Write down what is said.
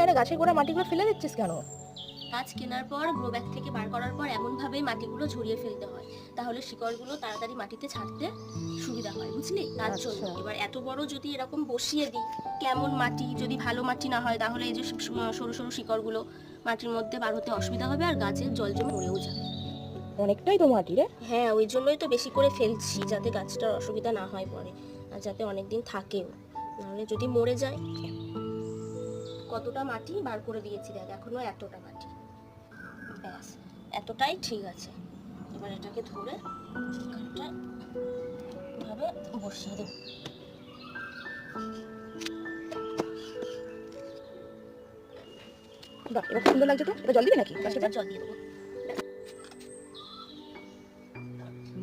এখানে গাছের গোড়া মাটিগুলো ফেলে দিচ্ছিস কেন? গাছ কেনার পর গ্রো ব্যাগ থেকে বার করার পর এমনভাবেই মাটিগুলো ঝরিয়ে ফেলতে হয়, তাহলে শিকড়গুলো তাড়াতাড়ি মাটিতে ছাড়তে সুবিধা হয়, বুঝলি? তার জন্য আচ্ছা। এবার এত বড় যদি এরকম বসিয়ে দিই, কেমন মাটি, যদি ভালো মাটি না হয় তাহলে এই যে সরু সরু শিকড়গুলো মাটির মধ্যে বার হতে অসুবিধা হবে আর গাছের জল জমে মরেও যাবে। অনেকটাই তো মাটি রে। হ্যাঁ, ওই জন্যই তো বেশি করে ফেলছি, যাতে গাছটার অসুবিধা না হয় পরে, আর যাতে অনেকদিন থাকেও, নাহলে যদি মরে যায়। কতটা মাটি বার করে দিয়েছি দেখ, এখনো এতটা মাটি, ব্যাস এতটাই ঠিক আছে। এবার এটাকে ধরে এখানটা ভাবে বসিয়ে দেব। বাহ, এবার সুন্দর লাগছে তো। এটা জল দিবি নাকি? এবার জল দিয়ে দেবো।